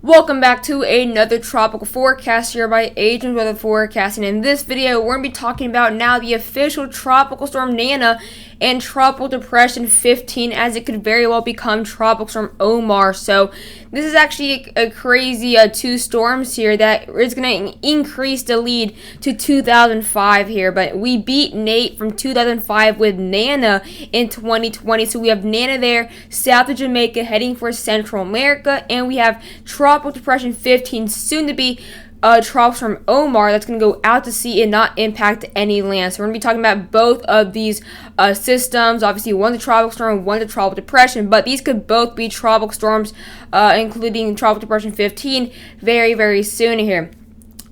Welcome back to another tropical forecast here by Agent Weather Forecasting. In this video, we're going to be talking about now the official tropical storm Nana and tropical depression 15, as it could very well become tropical storm Omar. So this is actually a crazy two storms here that is going to increase the lead to 2005 here. But we beat Nate from 2005 with Nana in 2020. So we have Nana there south of Jamaica heading for Central America, and we have tropical depression 15 soon to be tropical storm Omar that's going to go out to sea and not impact any land. So we're going to be talking about both of these systems. Obviously, one's a tropical storm, one's a tropical depression, but these could both be tropical storms, including tropical depression 15, very, very soon here.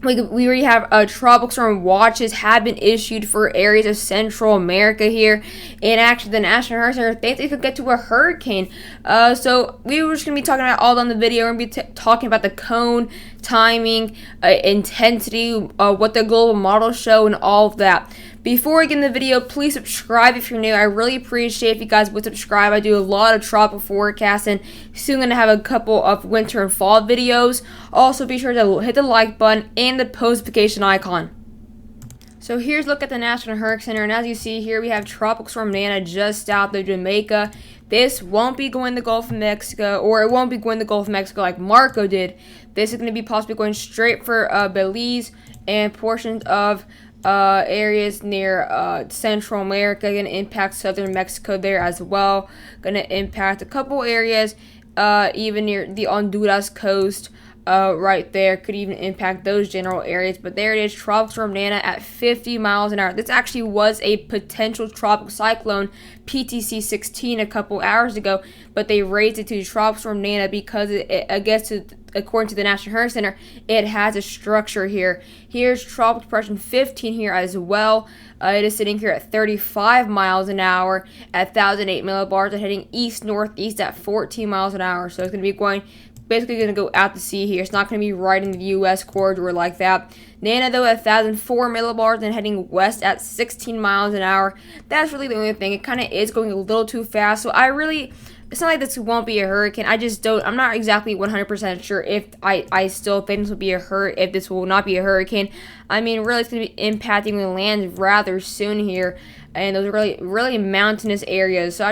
We already have tropical storm watches have been issued for areas of Central America here, and actually the National Hurricane Center thinks it could get to a hurricane. So we were just going to be talking about all on the video. We're going to be talking about the cone, timing, intensity, what the global models show, and all of that. Before we get in the video, please subscribe if you're new. I really appreciate if you guys would subscribe. I do a lot of tropical forecasting. Soon going to have a couple of winter and fall videos. Also, be sure to hit the like button and the post notification icon. So here's a look at the National Hurricane Center, and as you see here, we have tropical storm Nana just south of Jamaica. This won't be going to the Gulf of Mexico, or it won't be going to the Gulf of Mexico like Marco did. This is going to be possibly going straight for Belize and portions of areas near Central America. Going to impact southern Mexico there as well. Going to impact a couple areas even near the Honduras coast. Right there, could even impact those general areas. But there it is, tropical storm Nana at 50 miles an hour. This actually was a potential tropical cyclone, PTC 16, a couple hours ago, but they raised it to tropical storm Nana because I guess according to the National Hurricane Center, it has a structure here. Here's tropical depression 15 here as well. It is sitting here at 35 miles an hour at 1,008 millibars and heading east-northeast at 14 miles an hour. So it's going to be basically going to go out to sea here. It's not going to be right in the U.S. corridor like that. Nana, though, at 1,004 millibars and heading west at 16 miles an hour. That's really the only thing. It kind of is going a little too fast. So it's not like this won't be a hurricane. I'm not exactly 100% sure if I still think this will be if this will not be a hurricane. I mean, really, it's going to be impacting the land rather soon here, and those are really mountainous areas. So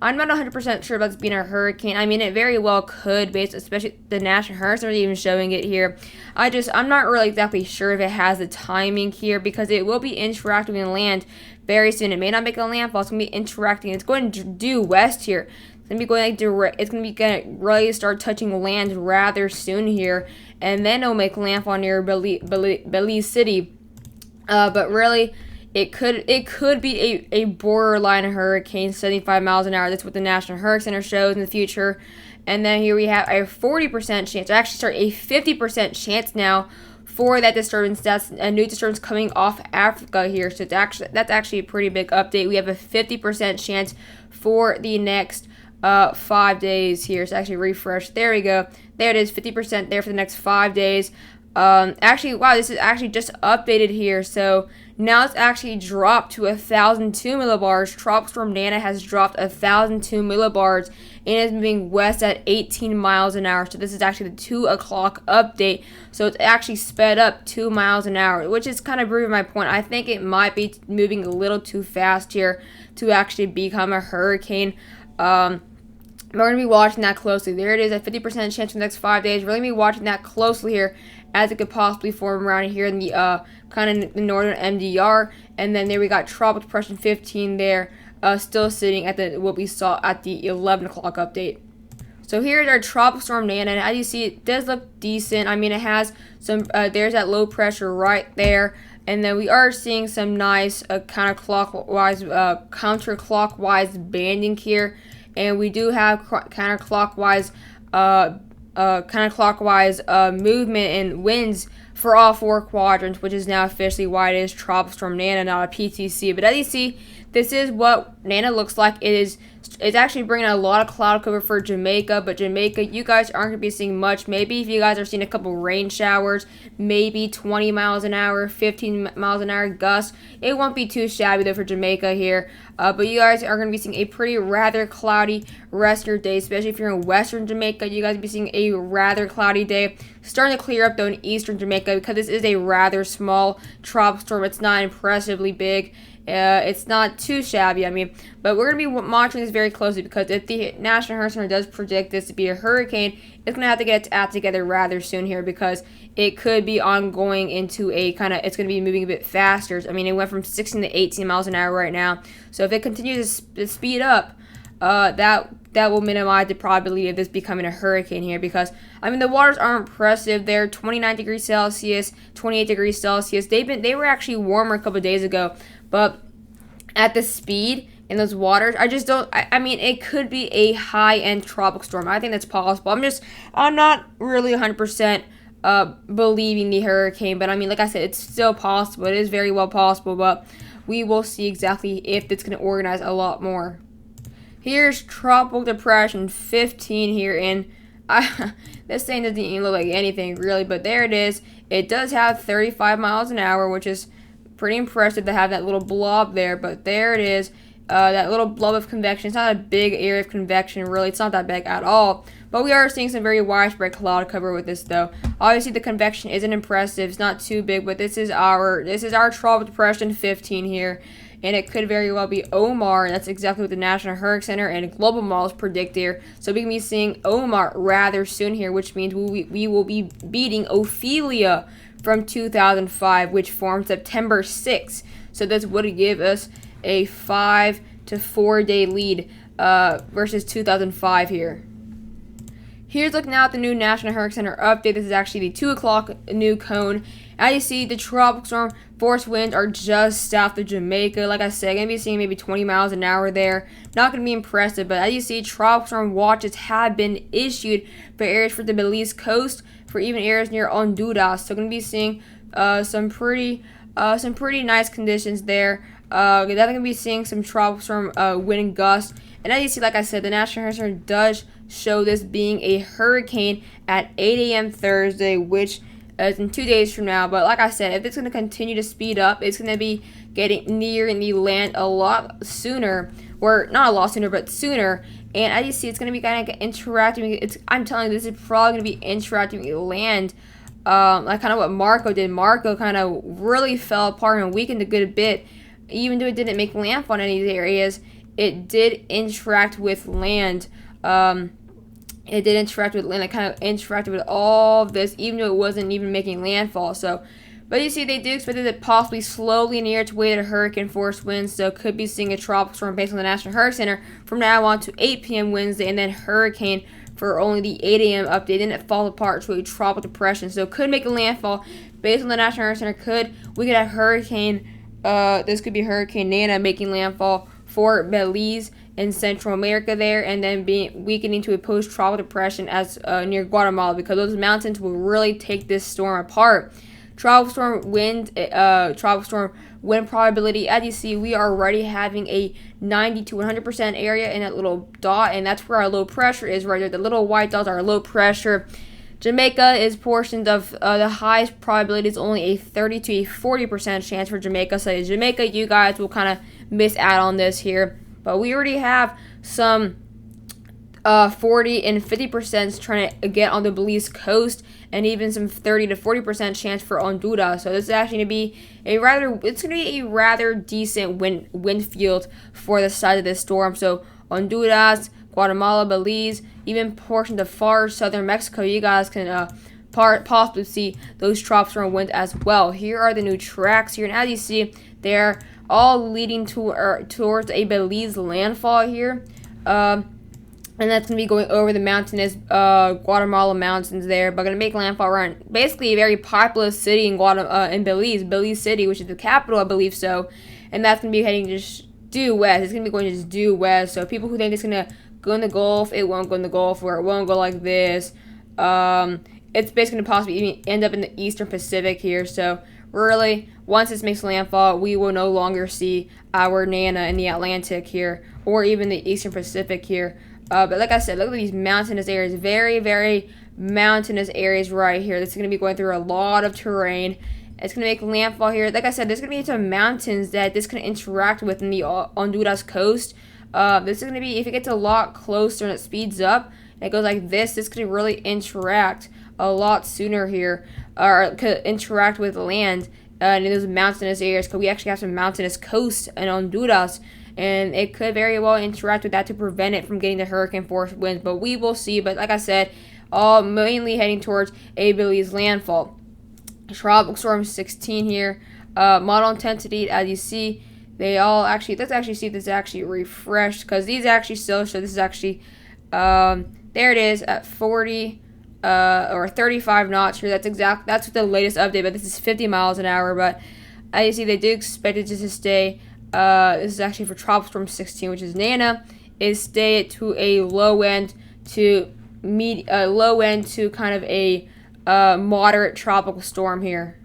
I'm not 100% sure about this being a hurricane. I mean, it very well could, especially the National Hurricane Center even showing it here. I'm not really exactly sure if it has the timing here, because it will be interacting with land very soon. It may not make a landfall. It's going to be interacting. It's going to due west here. It's going to be going direct. It's going to really start touching land rather soon here, and then it'll make landfall near Belize City. But really, it could be a borderline hurricane, 75 miles an hour. That's what the National Hurricane Center shows in the future. And then here we have a 40% chance, or actually a 50% chance now for that disturbance. That's a new disturbance coming off Africa here. So that's actually a pretty big update. We have a 50% chance for the next 5 days here. So actually refresh. There we go. There it is, 50% there for the next 5 days. Actually, wow, this is actually just updated here. So now it's actually dropped to 1,002 millibars. Tropical storm Nana has dropped 1,002 millibars and is moving west at 18 miles an hour. So this is actually the 2 o'clock update. So it's actually sped up 2 miles an hour, which is kind of proving my point. I think it might be moving a little too fast here to actually become a hurricane. We're going to be watching that closely. There it is, a 50% chance for the next 5 days. We're going to be watching that closely here, as it could possibly form around here in the kind of the northern MDR. And then there we got tropical depression 15 there, still sitting at what we saw at the 11 o'clock update. So here's our tropical storm Nana, and as you see, it does look decent. I mean, it has some, there's that low pressure right there. And then we are seeing some nice counterclockwise banding here. And we do have counterclockwise movement and winds for all 4 quadrants, which is now officially why it is tropical storm Nana, not a PTC. But as you see, this is what Nana looks like it's actually bringing a lot of cloud cover for Jamaica, but Jamaica, you guys aren't going to be seeing much. Maybe if you guys are seeing a couple rain showers, maybe 20 miles an hour, 15 miles an hour gusts. It won't be too shabby though for Jamaica here. But you guys are going to be seeing a pretty rather cloudy rest of your day, especially if you're in western Jamaica. You guys will be seeing a rather cloudy day. Starting to clear up though in eastern Jamaica because this is a rather small tropical storm. It's not impressively big. It's not too shabby, I mean, but we're going to be monitoring this very closely because if the National Hurricane Center does predict this to be a hurricane, it's going to have to get its act together rather soon here because it could be ongoing into a it's going to be moving a bit faster. I mean, it went from 16 to 18 miles an hour right now. So if it continues to speed up, that will minimize the probability of this becoming a hurricane here because, I mean, the waters are impressive. They're 29 degrees Celsius, 28 degrees Celsius. They were actually warmer a couple of days ago, but at the speed in those waters, I mean, it could be a high-end tropical storm. I think that's possible. I'm not really 100% believing the hurricane, but I mean, like I said, it's still possible. It is very well possible, but we will see exactly if it's going to organize a lot more. Here's Tropical Depression 15 here in, this thing doesn't even look like anything really, but there it is. It does have 35 miles an hour, which is pretty impressive to have that little blob there, but there it is. That little blob of convection. It's not a big area of convection, really. It's not that big at all, but we are seeing some very widespread cloud cover with this, though. Obviously, the convection isn't impressive. It's not too big, but this is our Tropical Depression 15 here. And it could very well be Omar, and that's exactly what the National Hurricane Center and global models predict here. So we can be seeing Omar rather soon here, which means we will be beating Ophelia from 2005, which formed September 6th. So this would give us a 5 to 4 day lead versus 2005 here. Here's looking at the new National Hurricane Center update. This is actually the 2 o'clock new cone. As you see, the tropical storm force winds are just south of Jamaica. Like I said, going to be seeing maybe 20 miles an hour there. Not going to be impressive, but as you see, tropical storm watches have been issued for areas for the Belize coast, for even areas near Honduras. So going to be seeing some pretty nice conditions there. Definitely going to be seeing some tropical storm wind and gusts. And as you see, like I said, the National Hurricane Center does show this being a hurricane at 8 a.m. Thursday, which is in 2 days from now. But like I said, if it's going to continue to speed up, it's going to be getting near the land a lot sooner, or not a lot sooner, but sooner. And as you see, it's going to be kind of interacting. I'm telling you, this is probably going to be interacting with land, like kind of what Marco did. Marco kind of really fell apart and weakened a good bit, even though it didn't make landfall in any of these areas. It did interact with land. It did interact with land. It kind of interacted with all of this, even though it wasn't even making landfall. So, but you see, they do expect it to possibly slowly near its way to hurricane force winds. So, could be seeing a tropical storm based on the National Hurricane Center from now on to 8 p.m. Wednesday, and then hurricane for only the 8 a.m. update. Then it falls apart to a tropical depression. So, could make a landfall based on the National Hurricane Center. We could have hurricane. This could be Hurricane Nana making landfall for Belize in Central America there, and then being weakening to a post-tropical depression as near Guatemala, because those mountains will really take this storm apart. Tropical storm wind probability, as you see, we are already having a 90 to 100% area in that little dot, and that's where our low pressure is right there. The little white dots are low pressure. Jamaica is portions of the highest probability is only a 30 to a 40% chance for Jamaica. So Jamaica, you guys will kind of miss out on this here. But we already have some 40 and 50% trying to get on the Belize coast, and even some 30 to 40% chance for Honduras. So this is actually going to be a rather decent wind field for the size of this storm. So Honduras, Guatemala, Belize, even portions of far southern Mexico, you guys can possibly see those tropical storm winds as well. Here are the new tracks here, and as you see, they're all leading towards a Belize landfall here. And that's going to be going over the mountainous Guatemala mountains there, but going to make landfall around basically a very populous city in Belize City, which is the capital, I believe so. And that's going to be heading just due west. It's going to be going just due west. So people who think it's going to go in the Gulf, it won't go in the Gulf, or it won't go like this. It's basically going to possibly even end up in the Eastern Pacific here. So really, once this makes landfall, we will no longer see our Nana in the Atlantic here, or even the Eastern Pacific here. But like I said, look at these mountainous areas, very, very mountainous areas right here. This is going to be going through a lot of terrain. It's going to make landfall here. Like I said, there's going to be some mountains that this can interact with in the Honduras coast. This is going to be, if it gets a lot closer and it speeds up, and it goes like this could really interact a lot sooner here, or could interact with land in those mountainous areas, because we actually have some mountainous coast in Honduras, and it could very well interact with that to prevent it from getting the hurricane force winds, but we will see. But like I said, all mainly heading towards a Belize landfall. Tropical Storm 16 here, model intensity, as you see, they all actually, let's actually see if this is actually refreshed, because these actually still show this is actually, there it is at 40 or 35 knots here. That's the latest update, but this is 50 miles an hour. But as you see, they do expect it to stay, this is actually for Tropical Storm 16, which is Nana, is stay to a low end to kind of a moderate tropical storm here.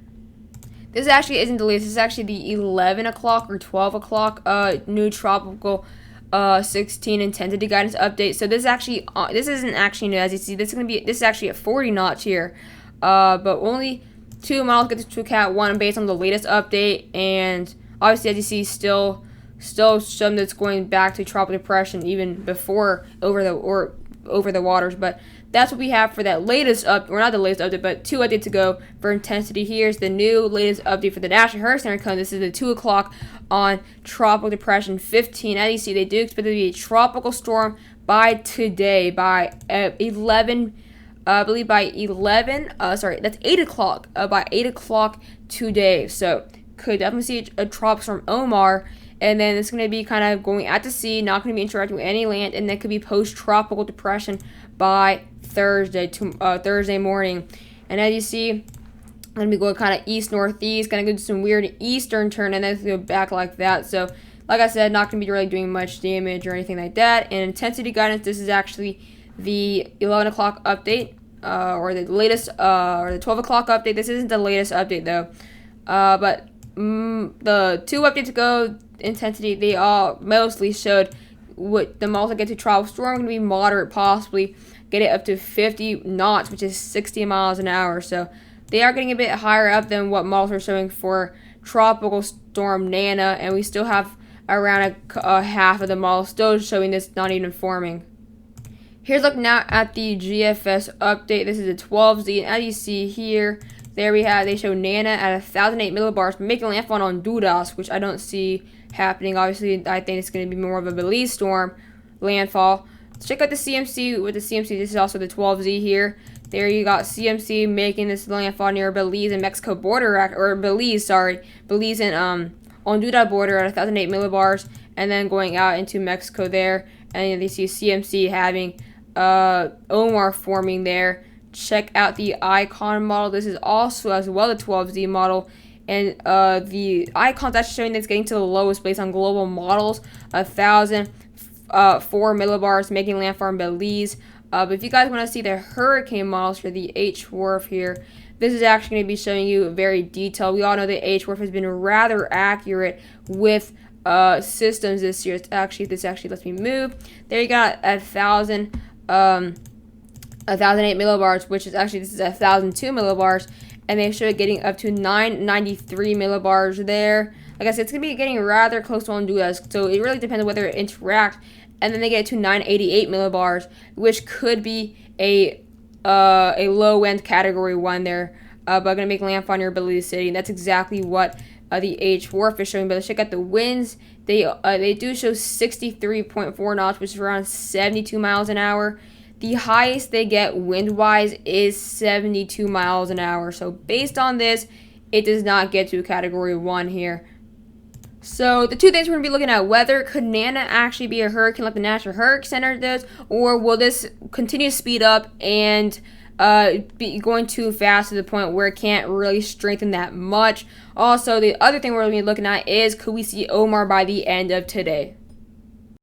This actually isn't the latest. This is actually the 11 o'clock or 12 o'clock new tropical 16 intensity guidance update. So this actually this isn't actually new. As you see, this is actually at 40 knots here, but only 2 miles get to Cat 1 based on the latest update. And obviously, as you see, still some that's going back to tropical depression even before over the waters. But that's what we have for that latest or not the latest update, but 2 updates to go for intensity. Here's the new latest update for the National Hurricane Center code. This is the 2 o'clock on Tropical Depression 15. As you see, they do expect it to be a tropical storm by today, by 11, I believe by 11, that's 8 o'clock, by 8 o'clock today. So could definitely see a tropical storm Omar, and then it's going to be kind of going out to sea, not going to be interacting with any land, and then could be post-tropical depression by Thursday morning. And as you see, I'm going to be going kind of east-northeast, going to go to some weird eastern turn, and then go back like that. So, like I said, not going to be really doing much damage or anything like that. And intensity guidance, this is actually the 11 o'clock update, or the latest, or the 12 o'clock update. This isn't the latest update, though. But the 2 updates ago, intensity, they all mostly showed what the most get to tropical storm going to be moderate, possibly get it up to 50 knots, which is 60 miles an hour. So they are getting a bit higher up than what models are showing for tropical storm Nana, and we still have around a half of the models still showing this not even forming. Here's a look now at the GFS update. This is a 12Z, and as you see here, they show Nana at 1,008 millibars, making landfall on Honduras, which I don't see happening. Obviously, I think it's going to be more of a Belize storm landfall. Let's check out the CMC. With the CMC, this is also the 12Z here. There you got CMC making this landfall near Belize and Mexico border, or Belize and Honduras border at 1,008 millibars, and then going out into Mexico there. And you see CMC having Omar forming there. Check out the icon model. This is also as well the 12Z model, and the icon's actually showing that it's getting to the lowest based on global models, 1,004 millibars, making landfall in Belize. But if you guys want to see the hurricane models for the H-Wharf here, this is actually going to be showing you very detailed. We all know the H-Wharf has been rather accurate with systems this year. This actually lets me move. There you got 1,008 millibars, which is actually, this is 1,002 millibars, and they show it getting up to 993 millibars there. Like I said, it's going to be getting rather close to Honduras, so it really depends on whether it interacts. And then they get to 988 millibars, which could be a low-end Category 1 there, but going to make landfall near Belize City, and that's exactly what the H-Wharf is showing. But let's check out the winds. They do show 63.4 knots, which is around 72 miles an hour. The highest they get wind-wise is 72 miles an hour. So based on this, it does not get to Category 1 here. So the 2 things we're going to be looking at, whether could Nana actually be a hurricane like the National Hurricane Center does, or will this continue to speed up and be going too fast to the point where it can't really strengthen that much. Also, the other thing we're going to be looking at is, could we see Omar by the end of today?